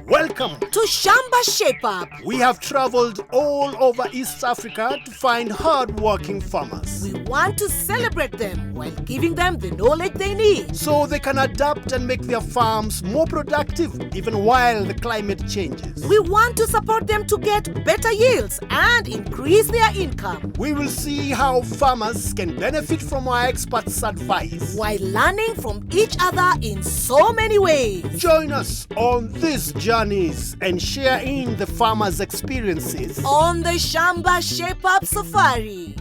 Welcome to Shamba Shape Up. We have traveled all over East Africa to find hard-working farmers. We want to celebrate them while giving them the knowledge they need, so they can adapt and make their farms more productive even while the climate changes. We want to support them to get better yields and increase their income. We will see how farmers can benefit from our experts' advice while learning from each other in so many ways. Join us on these journeys and share in the farmers' experiences on the Shamba Shape Up Safari.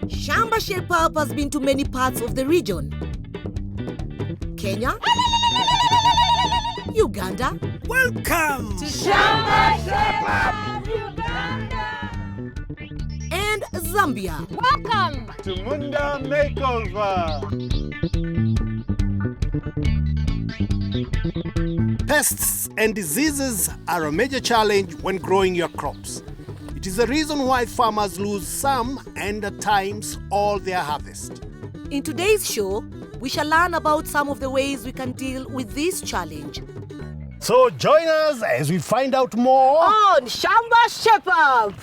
Shamba Shape Up has been to many parts of the region. Kenya, Uganda. Welcome to Shamba Shape Up, Uganda. And Zambia. Welcome to Munda Makeover. Pests and diseases are a major challenge when growing your crops. It is the reason why farmers lose some and at times all their harvest. In today's show, we shall learn about some of the ways we can deal with this challenge. So join us as we find out more on Shamba Shape Up.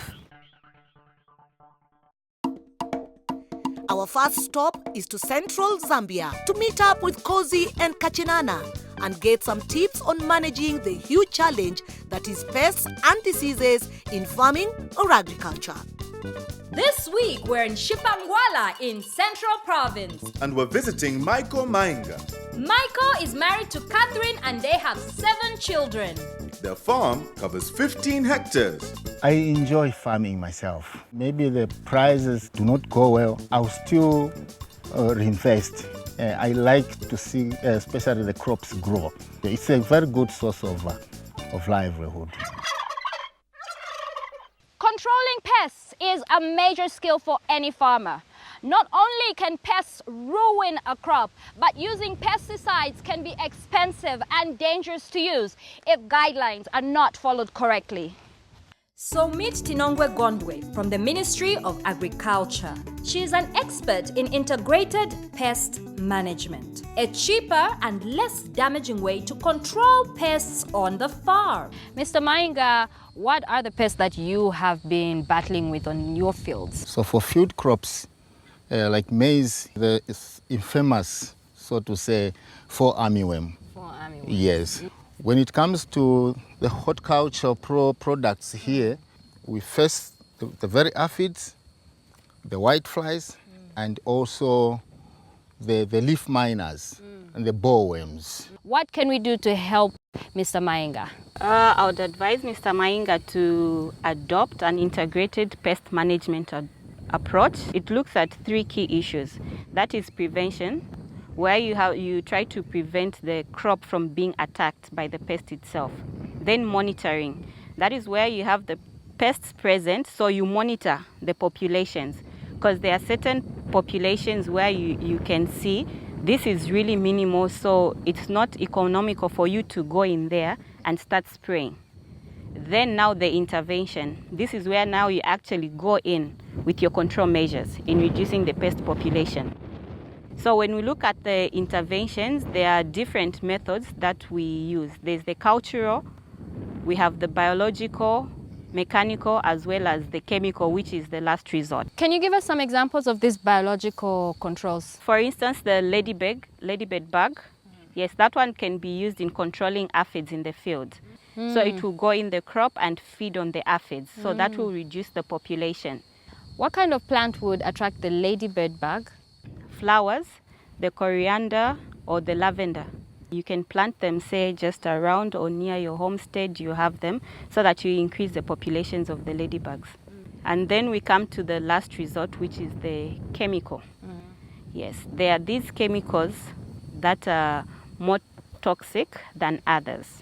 Our first stop is to central Zambia to meet up with Kozi and Kachinana and get some tips on managing the huge challenge that is pests and diseases in farming or agriculture. This week, we're in Shipangwala in Central Province. And we're visiting Michael Mainga. Michael is married to Catherine and they have 7 children. Their farm covers 15 hectares. I enjoy farming myself. Maybe the prices do not go well, I'll still reinvest. I like to see especially the crops grow. It's a very good source of livelihood. Controlling pests is a major skill for any farmer. Not only can pests ruin a crop, but using pesticides can be expensive and dangerous to use if guidelines are not followed correctly. So meet Tinongwe Gondwe from the Ministry of Agriculture. She is an expert in integrated pest management, a cheaper and less damaging way to control pests on the farm. Mr. Mainga, what are the pests that you have been battling with on your fields? So for field crops, like maize, there is infamous, so to say, 4 armyworm. 4 armyworm. Yes. When it comes to the horticulture products here, we face the very aphids, the whiteflies, and also the leaf miners and the bollworms. What can we do to help Mr. Mainga? I would advise Mr. Mainga to adopt an integrated pest management approach. It looks at 3 key issues. That is prevention, where you try to prevent the crop from being attacked by the pest itself. Then monitoring. That is where you have the pests present, so you monitor the populations. Because there are certain populations where you can see this is really minimal, so it's not economical for you to go in there and start spraying. Then now the intervention. This is where now you actually go in with your control measures in reducing the pest population. So when we look at the interventions, there are different methods that we use. There's the cultural, we have the biological, mechanical, as well as the chemical, which is the last resort. Can you give us some examples of these biological controls? For instance, the ladybird bug. Yes, that one can be used in controlling aphids in the field. So it will go in the crop and feed on the aphids. So that will reduce the population. What kind of plant would attract the ladybird bug? Flowers, the coriander or the lavender. You can plant them, say, just around or near your homestead, you have them, so that you increase the populations of the ladybugs. And then we come to the last resort, which is the chemical. Yes, there are these chemicals that are more toxic than others.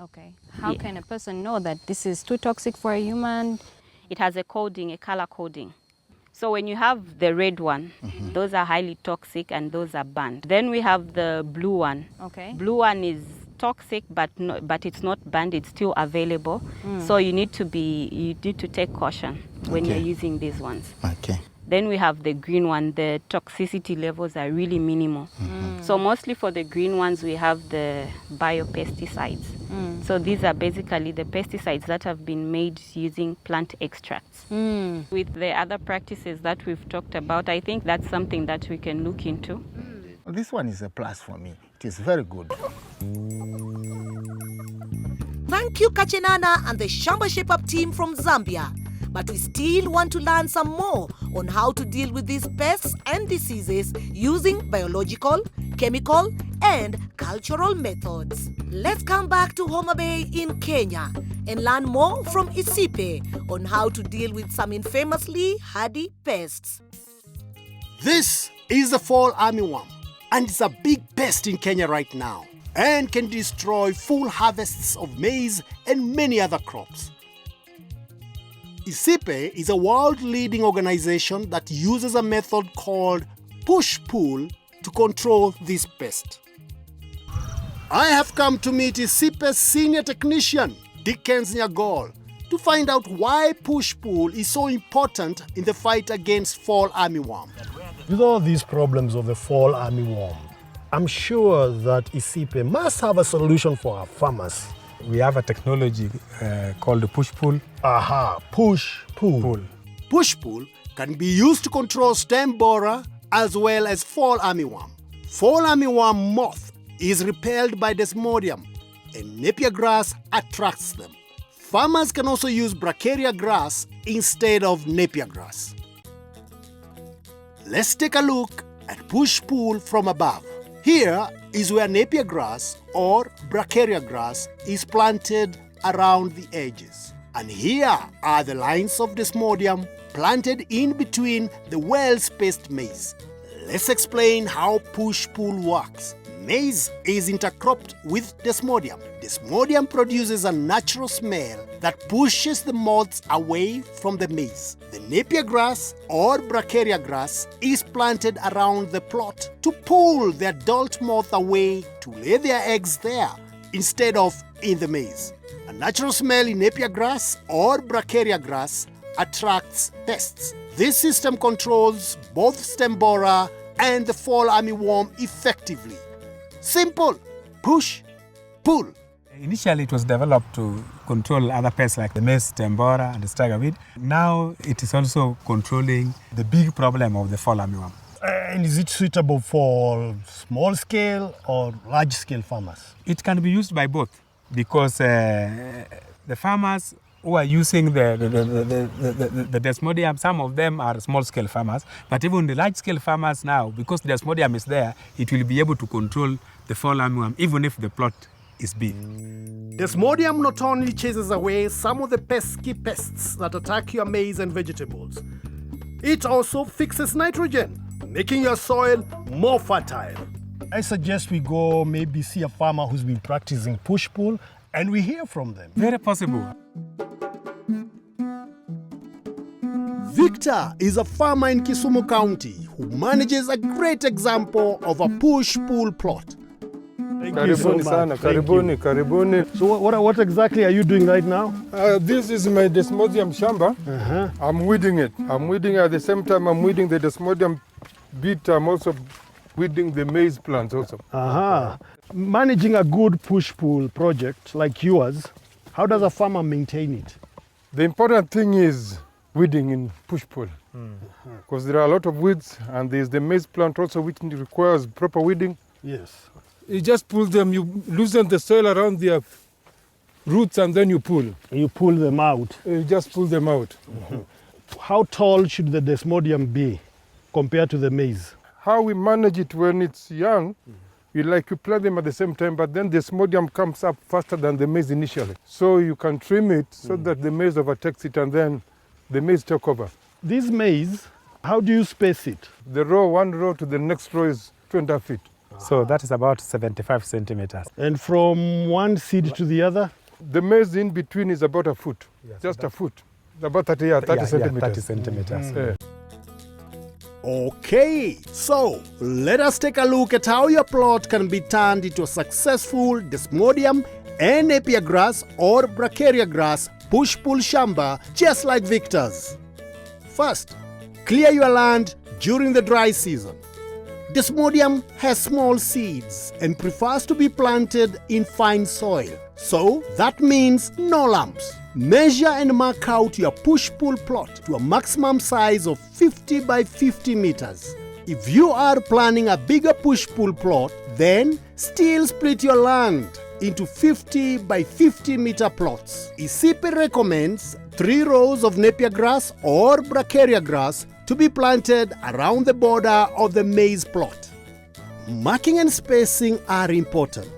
Okay. How can a person know that this is too toxic for a human? It has a coding, a color coding. So when you have the red one, those are highly toxic and those are banned. Then we have the blue one. Okay. Blue one is toxic, but it's not banned. It's still available. So you need to take caution when you're using these ones. Okay. Then we have the green one. The toxicity levels are really minimal. So mostly for the green ones, we have the biopesticides. So these are basically the pesticides that have been made using plant extracts. With the other practices that we've talked about, I think that's something that we can look into. This one is a plus for me. It is very good. Thank you, Kachenana and the Shamba Shape Up team from Zambia. But we still want to learn some more on how to deal with these pests and diseases using biological, chemical, and cultural methods. Let's come back to Homa Bay in Kenya and learn more from Isipe on how to deal with some infamously hardy pests. This is the fall armyworm, and it's a big pest in Kenya right now and can destroy full harvests of maize and many other crops. Isipe is a world-leading organization that uses a method called push-pull to control this pest. I have come to meet Isipe's senior technician, Dickens Nyagol, to find out why push-pull is so important in the fight against fall armyworm. With all these problems of the fall armyworm, I'm sure that Isipe must have a solution for our farmers. We have a technology called push-pull. Aha, push-pull. Push-pull can be used to control stem borer as well as fall armyworm. Fall armyworm moth is repelled by Desmodium, and napier grass attracts them. Farmers can also use bracharia grass instead of napier grass. Let's take a look at push-pull from above. Here is where napier grass or bracharia grass is planted around the edges. And here are the lines of Desmodium planted in between the well-spaced maize. Let's explain how push-pull works. Maize is intercropped with Desmodium. Desmodium produces a natural smell that pushes the moths away from the maize. The napier grass or bracharia grass is planted around the plot to pull the adult moth away to lay their eggs there instead of in the maize. A natural smell in napier grass or bracharia grass attracts pests. This system controls both stem borer and the fall armyworm effectively. Simple. Push, pull. Initially, it was developed to control other pests like the maize stem borer and the staggerweed. Now, it is also controlling the big problem of the fall armyworm. And is it suitable for small-scale or large-scale farmers? It can be used by both because the farmers who are using the Desmodium, some of them are small-scale farmers, but even the large-scale farmers now, because the Desmodium is there, it will be able to control the fall armyworm even if the plot is big. Desmodium not only chases away some of the pesky pests that attack your maize and vegetables, it also fixes nitrogen, making your soil more fertile. I suggest we go maybe see a farmer who's been practicing push-pull and we hear from them. Very possible. Victor is a farmer in Kisumu County who manages a great example of a push-pull plot. Thank you so much. Karibuni, karibuni. So what exactly are you doing right now? This is my Desmodium Shamba. I'm weeding it. I'm weeding at the same time I'm weeding the Desmodium bit. I'm also weeding the maize plants also. Managing a good push-pull project like yours, how does a farmer maintain it? The important thing is weeding in push-pull. Because there are a lot of weeds and there's the maize plant also which requires proper weeding. Yes. You just pull them, you loosen the soil around their roots and then you pull. You pull them out. You just pull them out. How tall should the Desmodium be compared to the maize? How we manage it when it's young, you plant them at the same time, but then the Desmodium comes up faster than the maize initially. So you can trim it so that the maize overtakes it and then the maize take over. This maize, how do you space it? The row, one row to the next row is 2.5 feet. So that is about 75 centimeters. And from one seed to the other? The maize in between is about a foot, just a foot. About 30 centimeters. 30 centimeters. Okay, so let us take a look at how your plot can be turned into a successful Desmodium and napier grass or bracharia grass push-pull shamba just like Victor's. First, Clear your land during the dry season. Desmodium has small seeds and prefers to be planted in fine soil. So that means no lumps. Measure and mark out your push-pull plot to a maximum size of 50 by 50 meters. If you are planning a bigger push-pull plot, then still split your land into 50 by 50 meter plots. ICIPE recommends 3 rows of napier grass or bracharia grass to be planted around the border of the maize plot. Marking and spacing are important.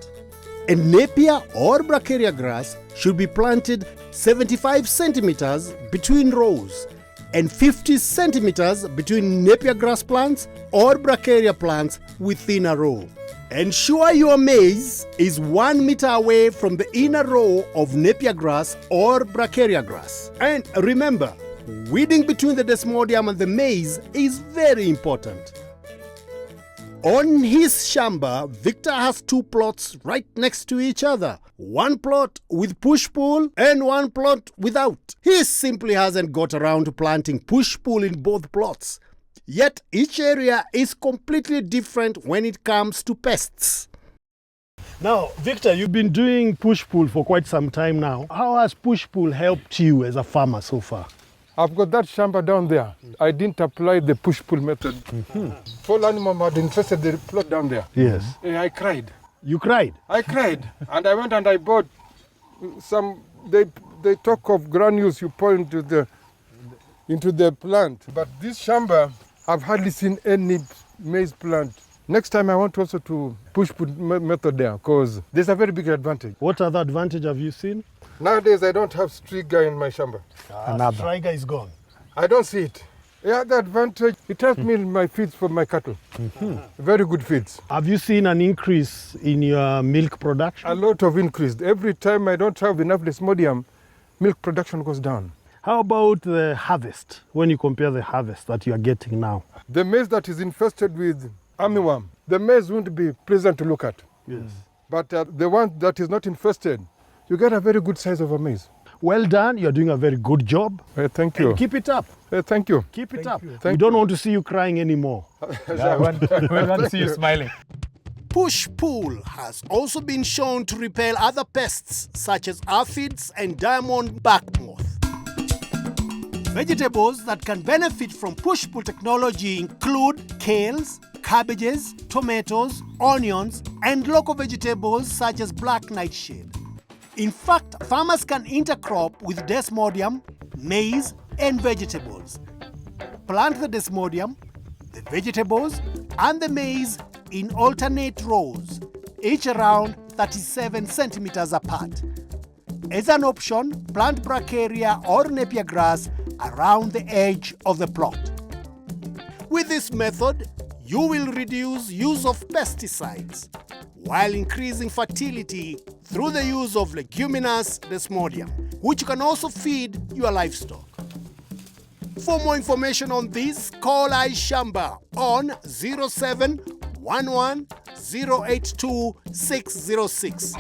And napier or bracharia grass should be planted 75 centimeters between rows and 50 centimeters between napier grass plants or bracharia plants within a row. Ensure your maize is 1 meter away from the inner row of napier grass or bracharia grass. And remember, weeding between the desmodium and the maize is very important. On his Shamba, Victor has 2 plots right next to each other. 1 plot with push-pull and 1 plot without. He simply hasn't got around to planting push-pull in both plots. Yet each area is completely different when it comes to pests. Now, Victor, you've been doing push-pull for quite some time now. How has push-pull helped you as a farmer so far? I've got that Shamba down there. I didn't apply the push-pull method. Fall animal had infested the plot down there. Yes. I cried. You cried? I cried. And I went and I bought some, they talk of granules you pour into the plant. But this Shamba, I've hardly seen any maize plant. Next time I want also to push-pull method there because there's a very big advantage. What other advantage have you seen? Nowadays I don't have striga in my Shamba. Striga is gone. I don't see it. Yeah, the advantage, it helps me in my feeds for my cattle. Very good feeds. Have you seen an increase in your milk production? A lot of increase. Every time I don't have enough desmodium, milk production goes down. How about the harvest, when you compare the harvest that you are getting now? The maize that is infested with armyworm, the maize won't be pleasant to look at. Yes. But the one that is not infested, you get a very good size of a maize. Well done. You're doing a very good job. Thank you. And keep it up. Thank you. Keep it up. Thank We don't want to see you crying anymore. We want to see you smiling. Push-pull has also been shown to repel other pests such as aphids and diamond back moth. Vegetables that can benefit from push-pull technology include kales, cabbages, tomatoes, onions, and local vegetables such as black nightshade. In fact, farmers can intercrop with desmodium, maize, and vegetables. Plant the desmodium, the vegetables, and the maize in alternate rows, each around 37 centimeters apart. As an option, plant bracharia or napier grass around the edge of the plot. With this method, you will reduce use of pesticides while increasing fertility through the use of leguminous desmodium, which you can also feed your livestock. For more information on this, call Shamba on 0711 082 606.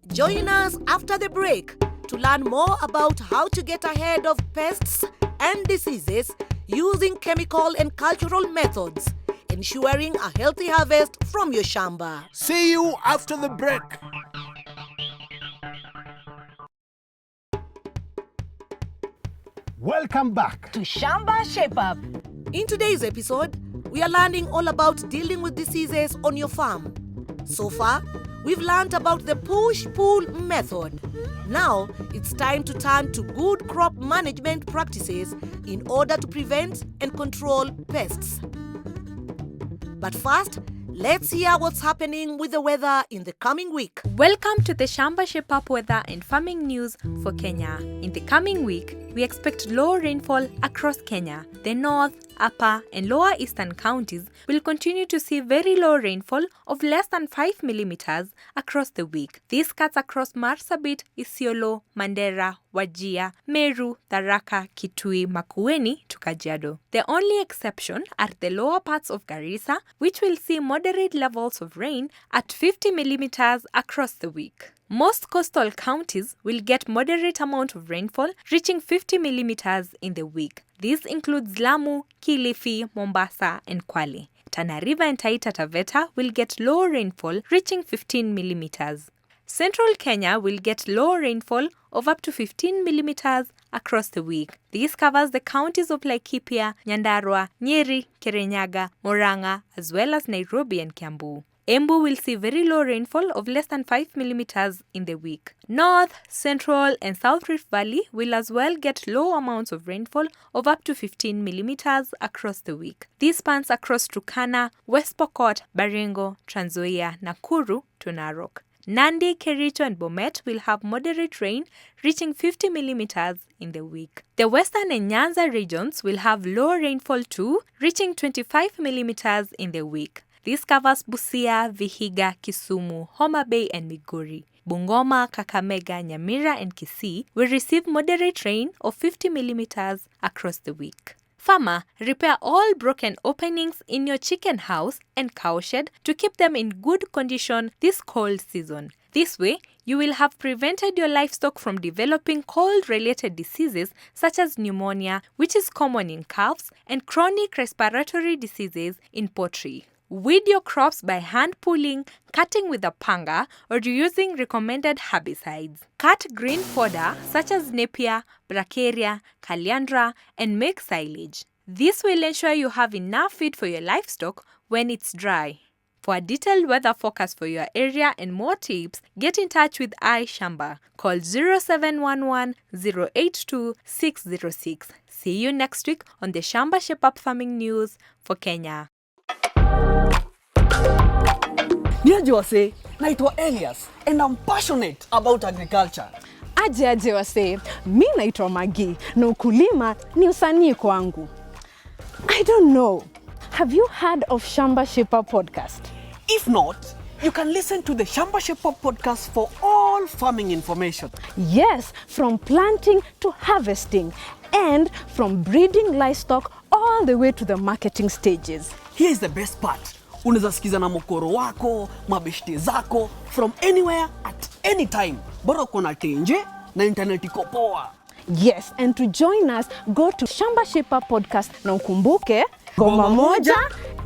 Join us after the break to learn more about how to get ahead of pests and diseases using chemical and cultural methods, ensuring a healthy harvest from your Shamba. See you after the break. Welcome back to Shamba Shape Up. In today's episode, we are learning all about dealing with diseases on your farm. So far, we've learned about the push-pull method. Now, it's time to turn to good crop management practices in order to prevent and control pests. But first, let's hear what's happening with the weather in the coming week. Welcome to the Shamba Shape Up weather and farming news for Kenya. In the coming week, we expect low rainfall across Kenya. The north, upper and lower eastern counties will continue to see very low rainfall of less than 5 millimeters across the week. This cuts across Marsabit, Isiolo, Mandera, Wajir, Meru, Tharaka, Kitui, Makueni to Kajiado. The only exception are the lower parts of Garissa, which will see moderate levels of rain at 50 millimeters across the week. Most coastal counties will get moderate amount of rainfall, reaching 50 millimeters in the week. This includes Lamu, Kilifi, Mombasa, and Kwale. Tana River and Taita Taveta will get low rainfall, reaching 15 millimeters. Central Kenya will get low rainfall of up to 15 millimeters across the week. This covers the counties of Laikipia, Nyandarua, Nyeri, Kirinyaga, Murang'a, as well as Nairobi and Kiambu. Embu will see very low rainfall of less than 5 millimeters in the week. North, Central, and South Rift Valley will as well get low amounts of rainfall of up to 15 millimeters across the week. This spans across Turkana, West Pokot, Baringo, Trans Nzoia, Nakuru to Narok. Nandi, Kericho, and Bomet will have moderate rain, reaching 50 millimeters in the week. The Western and Nyanza regions will have low rainfall too, reaching 25 millimeters in the week. This covers Busia, Vihiga, Kisumu, Homa Bay, and Migori. Bungoma, Kakamega, Nyamira, and Kisii will receive moderate rain of 50 millimeters across the week. Farmer, repair all broken openings in your chicken house and cowshed to keep them in good condition this cold season. This way, you will have prevented your livestock from developing cold-related diseases such as pneumonia, which is common in calves, and chronic respiratory diseases in poultry. Weed your crops by hand pulling, cutting with a panga, or using recommended herbicides. Cut green fodder such as Napier, Bracharia, Caliandra, and make silage. This will ensure you have enough feed for your livestock when it's dry. For a detailed weather forecast for your area and more tips, get in touch with Shamba. Call 0711 082 606. See you next week on the Shamba Shape Up Farming News for Kenya. Niaje wase, naitwa Elias and I'm passionate about agriculture. Aje wase, mi naitwa Magi na ukulima ni usanii kwangu. I don't know. Have you heard of Shamba Shape Up podcast? If not, you can listen to the Shamba Shape Up podcast for all farming information. Yes, from planting to harvesting and from breeding livestock all the way to the marketing stages. Here is the best part. Unaweza sikiza na mokoro wako, mabeshte zako, from anywhere at any time. Bora uko na tenje na internet iko poa. Yes, and to join us, go to Shamba Shape Up podcast na ukumbuke Goma moja,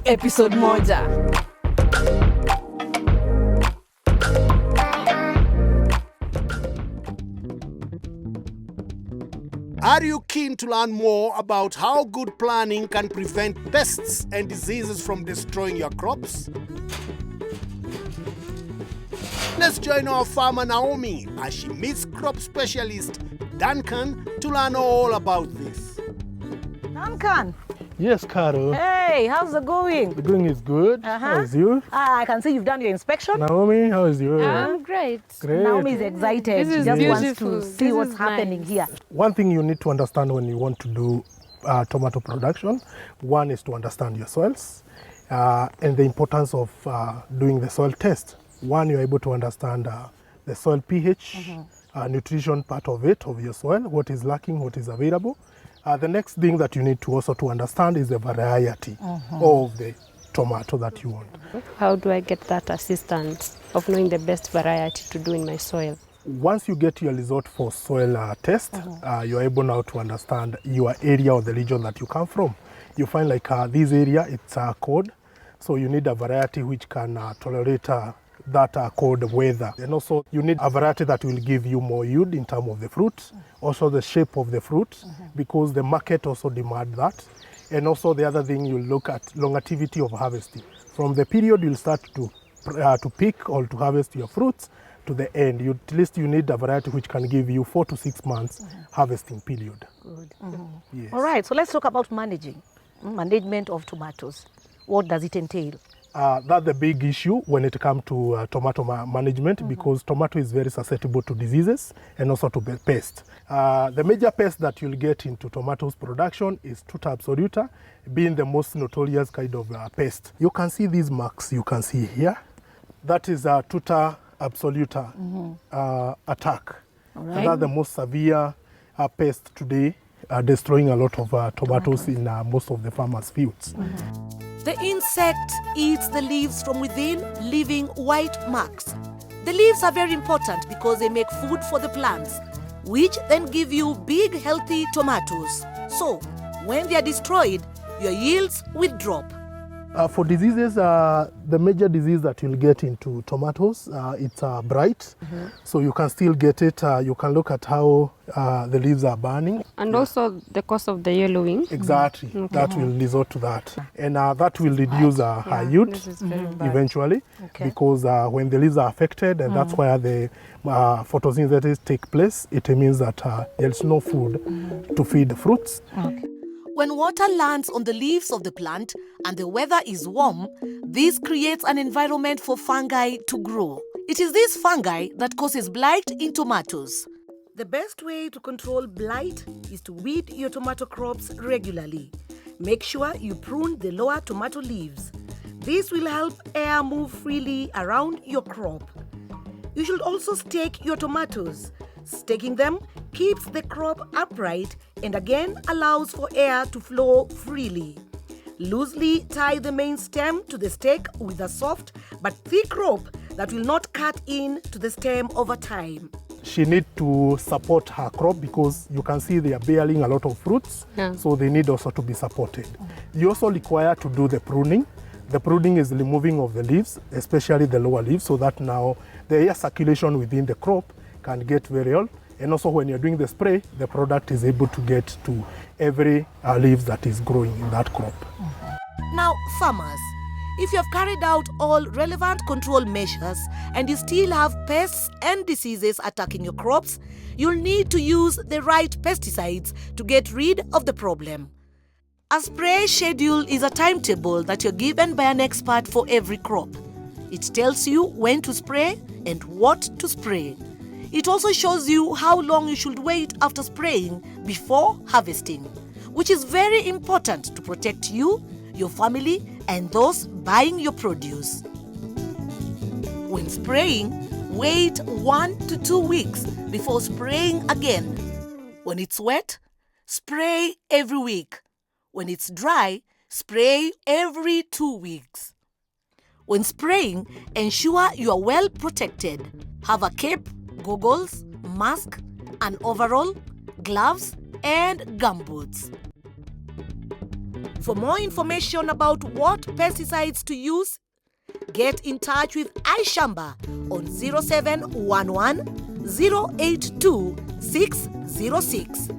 episode moja. Are you keen to learn more about how good planning can prevent pests and diseases from destroying your crops? Let's join our farmer Naomi as she meets crop specialist Duncan to learn all about this. Duncan. Yes, Carol. Hey, how's it going? The going is good. How's you? I can see you've done your inspection. Naomi, how is you? I'm great. Great. Naomi is excited. She just wants to see what's happening here. One thing you need to understand when you want to do tomato production, one is to understand your soils and the importance of doing the soil test. One, you're able to understand the soil pH, nutrition part of it, of your soil, what is lacking, what is available. The next thing that you need to also to understand is the variety of the tomato that you want. How do I get that assistance of knowing the best variety to do in my soil? Once you get your result for soil test, you're able now to understand your area or the region that you come from. You find like this area, it's cold, so you need a variety which can tolerate that cold weather. And also you need a variety that will give you more yield in terms of the fruit, also the shape of the fruit, because the market also demand that. And also the other thing, you look at longevity of harvesting. From the period you'll start to pick or to harvest your fruits to the end, at least you need a variety which can give you 4 to 6 months harvesting period. Good. Yes. All right, so let's talk about management of tomatoes. What does it entail? That's the big issue when it comes to tomato management, because tomato is very susceptible to diseases and also to pests. The major pest that you'll get into tomatoes production is Tuta absoluta, being the most notorious kind of pest. You can see these marks you can see here. That is a Tuta absoluta attack. Right. And that's the most severe pest today, destroying a lot of tomatoes in most of the farmers' fields. The insect eats the leaves from within, leaving white marks. The leaves are very important because they make food for the plants, which then give you big, healthy tomatoes. So, when they are destroyed, your yields will drop. For diseases, the major disease that you'll get into tomatoes, it's bright. So you can still get it. You can look at how the leaves are burning. And also the cause of the yellowing. Exactly. That will resort to that. And that will reduce her yield eventually, because when the leaves are affected, and that's where the photosynthesis take place, it means that there's no food to feed the fruits. When water lands on the leaves of the plant and the weather is warm, this creates an environment for fungi to grow. It is this fungi that causes blight in tomatoes. The best way to control blight is to weed your tomato crops regularly. Make sure you prune the lower tomato leaves. This will help air move freely around your crop. You should also stake your tomatoes. Staking them keeps the crop upright and again allows for air to flow freely. Loosely tie the main stem to the stake with a soft but thick rope that will not cut in to the stem over time. She needs to support her crop because you can see they are bearing a lot of fruits, so they need also to be supported. You also require to do the pruning. The pruning is removing of the leaves, especially the lower leaves, so that now the air circulation within the crop can get very well. And also when you're doing the spray, the product is able to get to every leaf that is growing in that crop. Now, farmers, if you have carried out all relevant control measures and you still have pests and diseases attacking your crops, you'll need to use the right pesticides to get rid of the problem. A spray schedule is a timetable that you're given by an expert for every crop. It tells you when to spray and what to spray. It also shows you how long you should wait after spraying before harvesting, which is very important to protect you, your family, and those buying your produce. When spraying, wait 1 to 2 weeks before spraying again. When it's wet, spray every week. When it's dry, spray every 2 weeks. When spraying, ensure you are well protected. Have a cape, goggles, mask, an overall, gloves, and gumboots. For more information about what pesticides to use, get in touch with Shamba on 0711 082 606.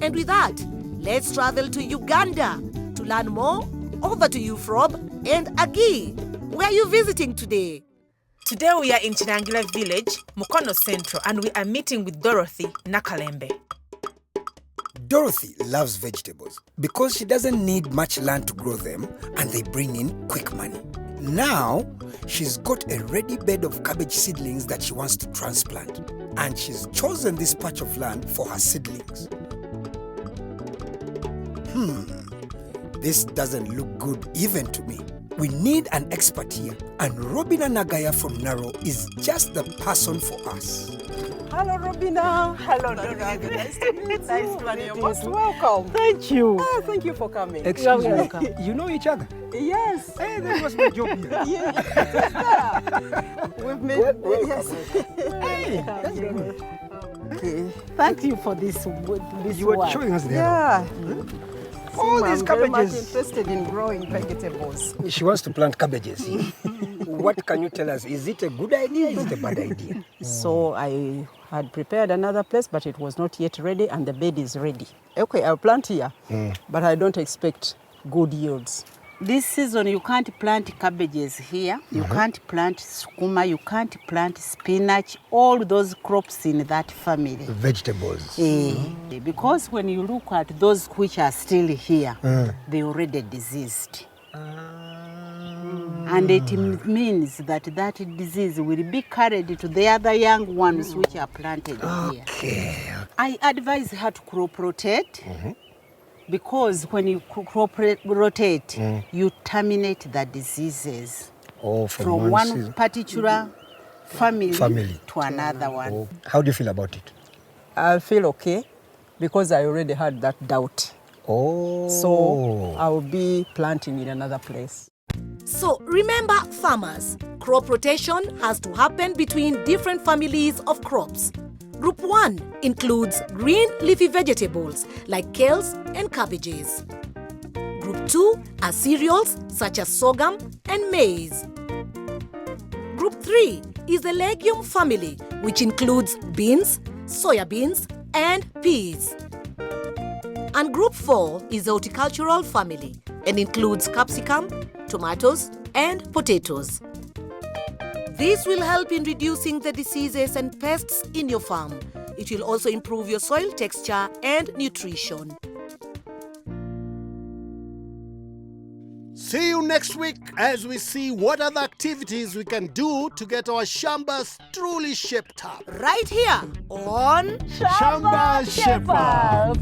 And with that, let's travel to Uganda to learn more. Over to you, Frob and Agi. Where are you visiting today? Today we are in Chinangila village, Mukono Central, and we are meeting with Dorothy Nakalembe. Dorothy loves vegetables because she doesn't need much land to grow them and they bring in quick money. Now, she's got a ready bed of cabbage seedlings that she wants to transplant, and she's chosen this patch of land for her seedlings. This doesn't look good even to me. We need an expert here, and Robina Nagaya from Naro is just the person for us. Hello, Robina. Hello, Dorothy. Nice to meet you. Nice to meet you. You're most welcome. Thank you. Thank you for coming. Excuse me. You know each other? Yes. Hey, that was my job here. Yeah. We've met. Yes. Hey, that's good. Okay. Thank you for this You were work. showing us there. Yeah. All these I'm very much cabbages. interested in growing vegetables. She wants to plant cabbages. What can you tell us? Is it a good idea? Is it a bad idea? So I had prepared another place, but it was not yet ready, and the bed is ready. Okay, I'll plant here, but I don't expect good yields. This season, you can't plant cabbages here. You can't plant sukuma. You can't plant spinach. All those crops in that family. Vegetables. Because when you look at those which are still here, they already diseased. And it means that that disease will be carried to the other young ones which are planted here. I advise her to crop rotate. Because when you crop rotate, you terminate the diseases from one particular family to another one. How do you feel about it? I feel okay because I already had that doubt. So I will be planting in another place. So remember, farmers, crop rotation has to happen between different families of crops. Group 1 includes green leafy vegetables like kales and cabbages. Group 2 are cereals such as sorghum and maize. Group 3 is the legume family, which includes beans, soya beans, and peas. And Group 4 is the horticultural family and includes capsicum, tomatoes, and potatoes. This will help in reducing the diseases and pests in your farm. It will also improve your soil texture and nutrition. See you next week as we see what other activities we can do to get our Shambas truly shaped up. Right here on Shamba Shape Up.